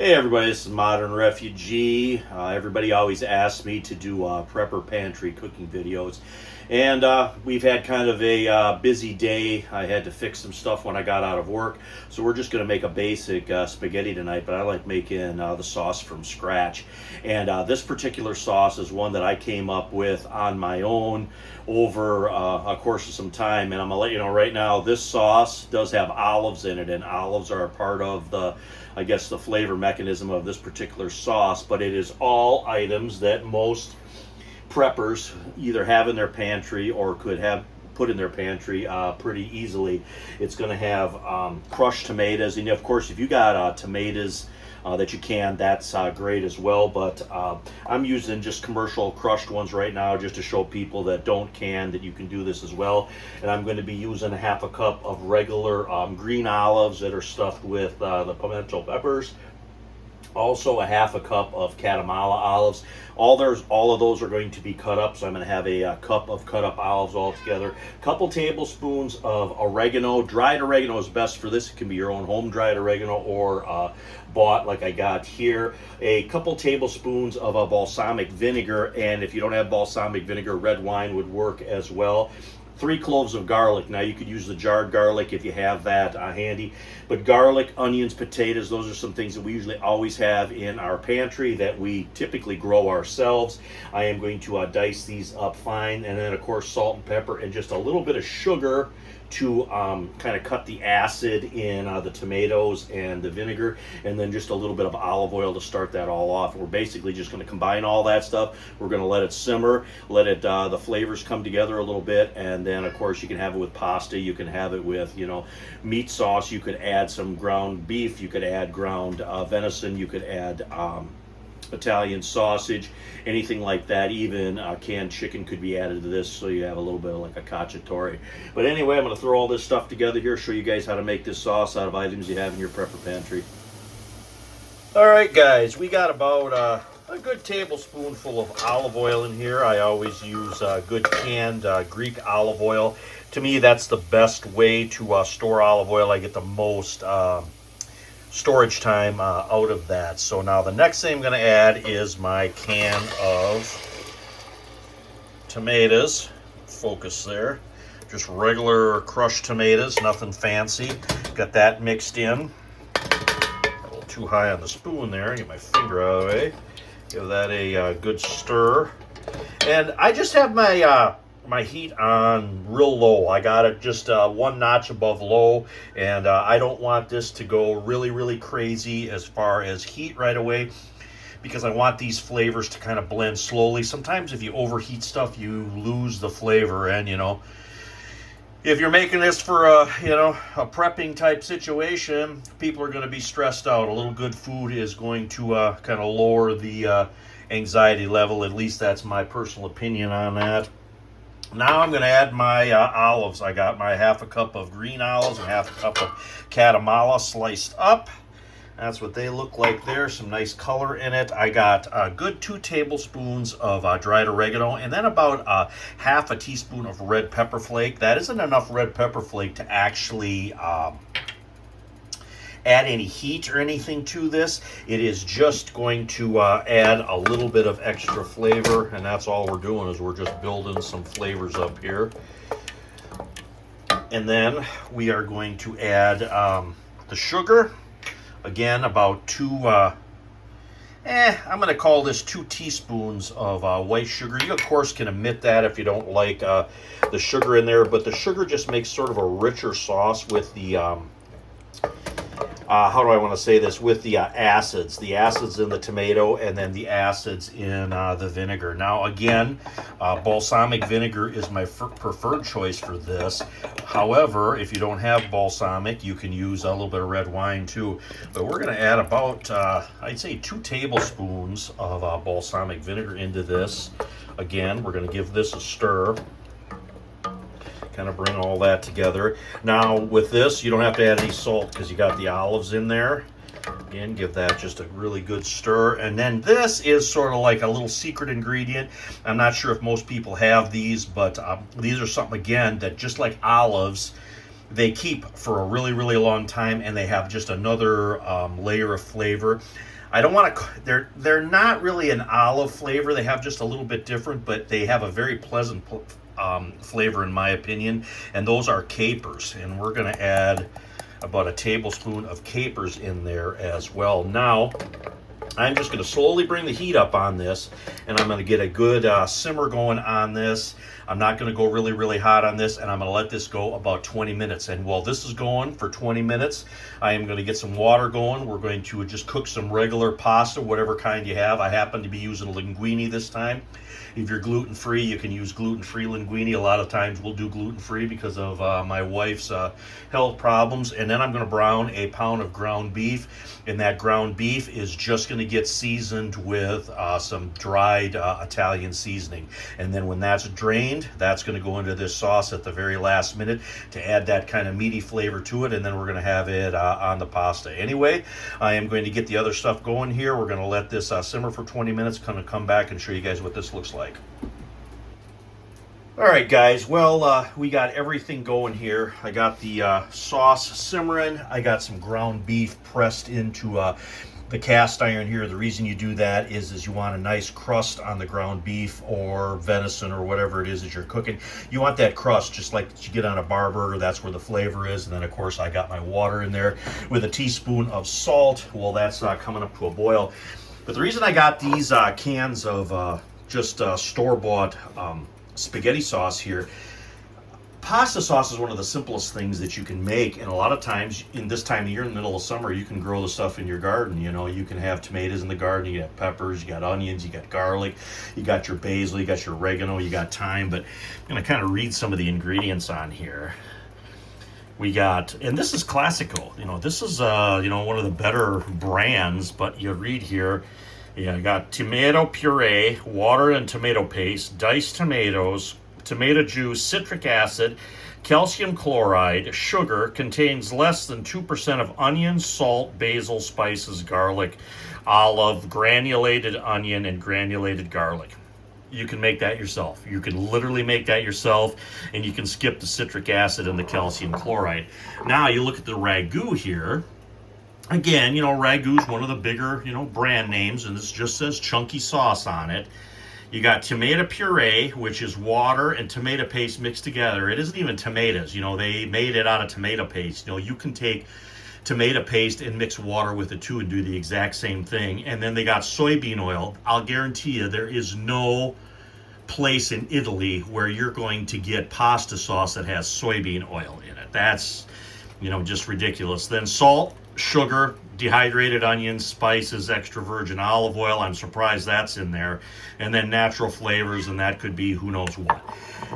Hey everybody, this is Modern Refugee. Everybody always asks me to do prepper pantry cooking videos. And we've had kind of a busy day. I had to fix some stuff when I got out of work. So we're just going to make a basic spaghetti tonight, but I like making the sauce from scratch. And this particular sauce is one that I came up with on my own over a course of some time. And I'm going to let you know right now, this sauce does have olives in it, and olives are a part of the flavor mechanism of this particular sauce, but it is all items that most preppers either have in their pantry or could have put in their pantry pretty easily. It's going to have crushed tomatoes, and of course if you got tomatoes that you can, that's great as well, but I'm using just commercial crushed ones right now just to show people that don't can that you can do this as well. And I'm going to be using a half a cup of regular green olives that are stuffed with the pimento peppers. Also a half a cup of Katamala olives. All of those are going to be cut up, so I'm going to have a cup of cut up olives all together. A couple tablespoons of oregano. Dried oregano is best for this. It can be your own home dried oregano or bought like I got here. A couple tablespoons of a balsamic vinegar, and if you don't have balsamic vinegar, red wine would work as well. 3 cloves of garlic. Now you could use the jarred garlic if you have that handy, but garlic, onions, potatoes, those are some things that we usually always have in our pantry that we typically grow ourselves. I am going to dice these up fine, and then of course salt and pepper and just a little bit of sugar to kind of cut the acid in the tomatoes and the vinegar, and then just a little bit of olive oil to start that all off. We're basically just going to combine all that stuff. We're going to let it simmer, let it the flavors come together a little bit, and then of course you can have it with pasta, you can have it with meat sauce, you could add some ground beef, you could add ground venison, you could add Italian sausage, anything like that. Even canned chicken could be added to this, so you have a little bit of like a cacciatore. But anyway, I'm going to throw all this stuff together here, show you guys how to make this sauce out of items you have in your prepper pantry. Alright guys, we got about a good tablespoonful of olive oil in here. I always use good canned Greek olive oil. To me, that's the best way to store olive oil. I get the most storage time out of that. So now the next thing I'm going to add is my can of tomatoes. Focus there. Just regular crushed tomatoes, nothing fancy. Got that mixed in. A little too high on the spoon there. Get my finger out of the way. Give that a good stir. And I just have my my heat on real low. I got it just one notch above low, and I don't want this to go really crazy as far as heat right away, because I want these flavors to kind of blend slowly. Sometimes if you overheat stuff, you lose the flavor, and if you're making this for a prepping type situation, people are going to be stressed out. A little good food is going to kind of lower the anxiety level. At least that's my personal opinion on that. Now I'm going to add my olives. I got my half a cup of green olives and half a cup of Katamala sliced up. That's what they look like there. Some nice color in it. I got a good 2 tablespoons of dried oregano, and then about half a teaspoon of red pepper flake. That isn't enough red pepper flake to actually add any heat or anything to this. It is just going to add a little bit of extra flavor, and that's all we're doing, is we're just building some flavors up here. And then we are going to add the sugar. Again, about 2 I'm going to call this 2 teaspoons of white sugar. You of course can omit that if you don't like the sugar in there, but the sugar just makes sort of a richer sauce with the how do I want to say this, with the acids in the tomato, and then the acids in the vinegar. Now again, balsamic vinegar is my preferred choice for this. However, if you don't have balsamic, you can use a little bit of red wine too. But we're going to add about I'd say 2 tablespoons of balsamic vinegar into this. Again, we're going to give this a stir, kind of bring all that together. Now with this, you don't have to add any salt because you got the olives in there. Again, give that just a really good stir. And then this is sort of like a little secret ingredient. I'm not sure if most people have these, but these are something, again, that just like olives, They keep for a really, really long time, and they have just another layer of flavor. I don't want to, they're not really an olive flavor. They have just a little bit different, but they have a very pleasant flavor in my opinion, and those are capers. And we're going to add about a tablespoon of capers in there as well. Now, I'm just going to slowly bring the heat up on this, and I'm going to get a good simmer going on this. I'm not going to go really, really hot on this, and I'm going to let this go about 20 minutes. And while this is going for 20 minutes, I am going to get some water going. We're going to just cook some regular pasta, whatever kind you have. I happen to be using linguine this time. If you're gluten-free, you can use gluten-free linguine. A lot of times we'll do gluten-free because of my wife's health problems. And then I'm going to brown a pound of ground beef. And that ground beef is just going to get seasoned with some dried Italian seasoning. And then when that's drained, that's going to go into this sauce at the very last minute to add that kind of meaty flavor to it. And then we're going to have it on the pasta. Anyway, I am going to get the other stuff going here. We're going to let this simmer for 20 minutes. Going to come back and show you guys what this looks like. All right, guys, well, we got everything going here. I got the sauce simmering. I got some ground beef pressed into the cast iron here. The reason you do that is you want a nice crust on the ground beef or venison or whatever it is that you're cooking. You want that crust just like you get on a bar burger. That's where the flavor is. And then, of course, I got my water in there with a teaspoon of salt. Well, that's coming up to a boil. But the reason I got these cans of just store-bought spaghetti sauce here. Pasta sauce is one of the simplest things that you can make, and a lot of times in this time of year in the middle of summer you can grow the stuff in your garden. You know, you can have tomatoes in the garden, you got peppers, you got onions, you got garlic, you got your basil, you got your oregano, you got thyme. But I'm going to kind of read some of the ingredients on here. We got, and this is Classico, you know, this is you know, one of the better brands, but you read here, yeah, I got tomato puree, water and tomato paste, diced tomatoes, tomato juice, citric acid, calcium chloride, sugar, contains less than 2% of onion, salt, basil, spices, garlic, olive, granulated onion, and granulated garlic. You can make that yourself. You can literally make that yourself, and you can skip the citric acid and the calcium chloride. Now you look at the ragu here. Again, you know, Ragu's one of the bigger, you know, brand names, and this just says chunky sauce on it. You got tomato puree, which is water and tomato paste mixed together. It isn't even tomatoes. You know, they made it out of tomato paste. You know, you can take tomato paste and mix water with it too and do the exact same thing. And then they got soybean oil. I'll guarantee you there is no place in Italy where you're going to get pasta sauce that has soybean oil in it. That's, you know, just ridiculous. Then salt, sugar, dehydrated onions, spices, extra virgin olive oil. I'm surprised that's in there. And then natural flavors, and that could be who knows what.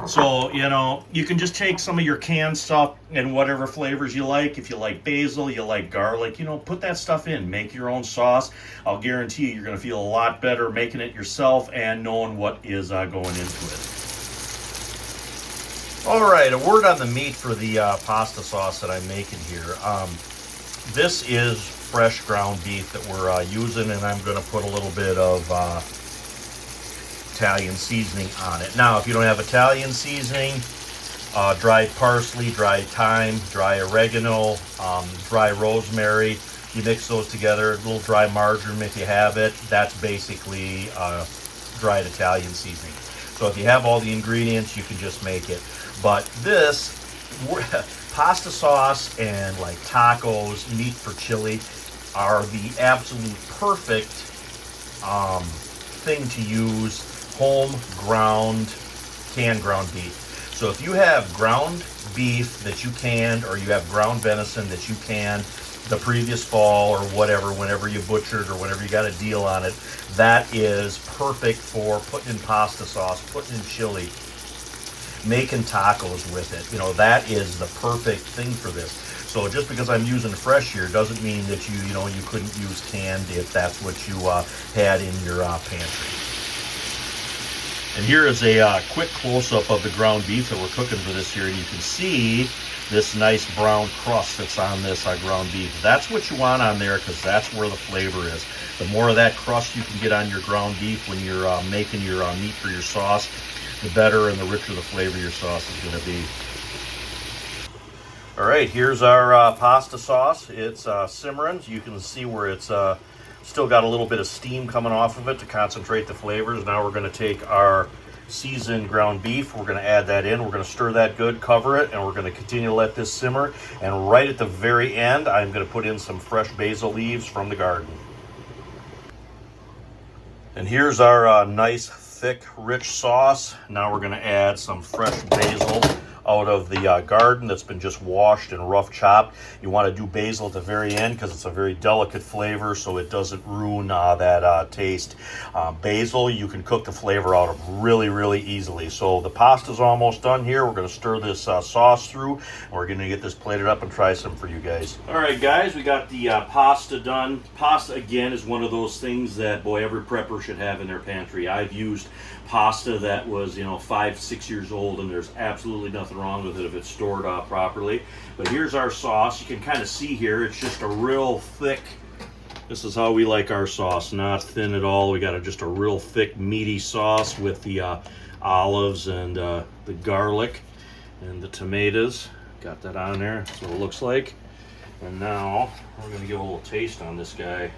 So, you know, you can just take some of your canned stuff and whatever flavors you like. If you like basil, you like garlic, you know, put that stuff in. Make your own sauce. I'll guarantee you're going to feel a lot better making it yourself and knowing what is going into it. All right, a word on the meat for the pasta sauce that I'm making here. This is fresh ground beef that we're using, and I'm going to put a little bit of Italian seasoning on it. Now, if you don't have Italian seasoning, dried parsley, dried thyme, dry oregano, dry rosemary, you mix those together, a little dry marjoram if you have it. That's basically dried Italian seasoning. So if you have all the ingredients, you can just make it. But this pasta sauce and like tacos, meat for chili are the absolute perfect thing to use. Home ground, canned ground beef. So if you have ground beef that you canned, or you have ground venison that you canned the previous fall or whatever, whenever you butchered or whenever you got a deal on it, that is perfect for putting in pasta sauce, putting in chili, making tacos with it. You know, that is the perfect thing for this. So just because I'm using fresh here doesn't mean that you couldn't use canned if that's what you had in your pantry. And here is a quick close-up of the ground beef that we're cooking for this here. And you can see this nice brown crust that's on this ground beef. That's what you want on there, because that's where the flavor is. The more of that crust you can get on your ground beef when you're making your meat for your sauce, the better and the richer the flavor your sauce is going to be. All right, here's our pasta sauce. It's simmering. You can see where it's still got a little bit of steam coming off of it to concentrate the flavors. Now we're going to take our seasoned ground beef. We're going to add that in. We're going to stir that good, cover it, and we're going to continue to let this simmer. And right at the very end, I'm going to put in some fresh basil leaves from the garden. And here's our nice, thick, rich sauce. Now we're going to add some fresh basil out of the garden that's been just washed and rough chopped. You want to do basil at the very end because it's a very delicate flavor, so it doesn't ruin that taste. Basil, you can cook the flavor out of really, really easily. So the pasta's almost done here. We're going to stir this sauce through, and we're going to get this plated up and try some for you guys. All right, guys, we got the pasta done. Pasta, again, is one of those things that, boy, every prepper should have in their pantry. I've used pasta that was, 5-6 years old, and there's absolutely nothing wrong with it if it's stored properly. But here's our sauce. You can kind of see here, it's just a real thick, this is how we like our sauce, not thin at all. We got just a real thick, meaty sauce with the olives and the garlic and the tomatoes. Got that on there. That's what it looks like. And now we're going to give a little taste on this guy.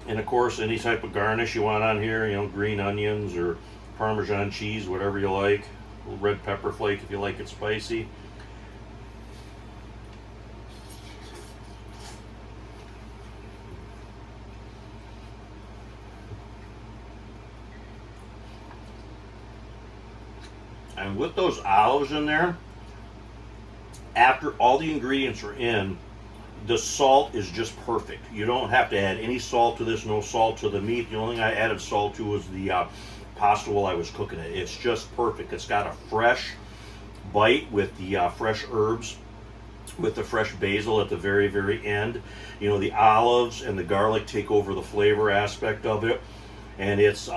And of course, any type of garnish you want on here, green onions or Parmesan cheese, whatever you like. A little red pepper flake if you like it spicy. And with those olives in there, after all the ingredients are in, the salt is just perfect. You don't have to add any salt to this, no salt to the meat. The only thing I added salt to was the pasta while I was cooking it. It's just perfect. It's got a fresh bite with the fresh herbs, with the fresh basil at the very, very end. The olives and the garlic take over the flavor aspect of it. And it's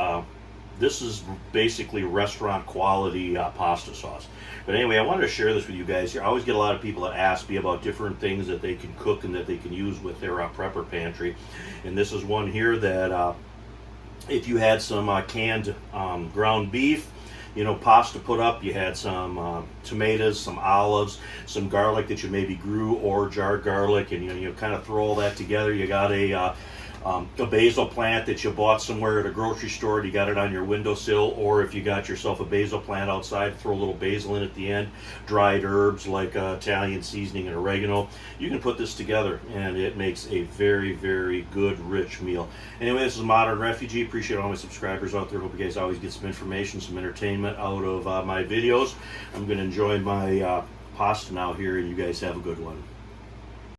this is basically restaurant quality pasta sauce. But anyway, I wanted to share this with you guys here. I always get a lot of people that ask me about different things that they can cook and that they can use with their prepper pantry. And this is one here that if you had some canned ground beef, pasta put up, you had some tomatoes, some olives, some garlic that you maybe grew or jarred garlic, and you kind of throw all that together. You got a basil plant that you bought somewhere at a grocery store, you got it on your windowsill, or if you got yourself a basil plant outside, throw a little basil in at the end, dried herbs like Italian seasoning and oregano. You can put this together and it makes a very, very good, rich meal. Anyway, this is Modern Refugee. Appreciate all my subscribers out there. Hope you guys always get some information, some entertainment out of my videos. I'm going to enjoy my pasta now here, and you guys have a good one.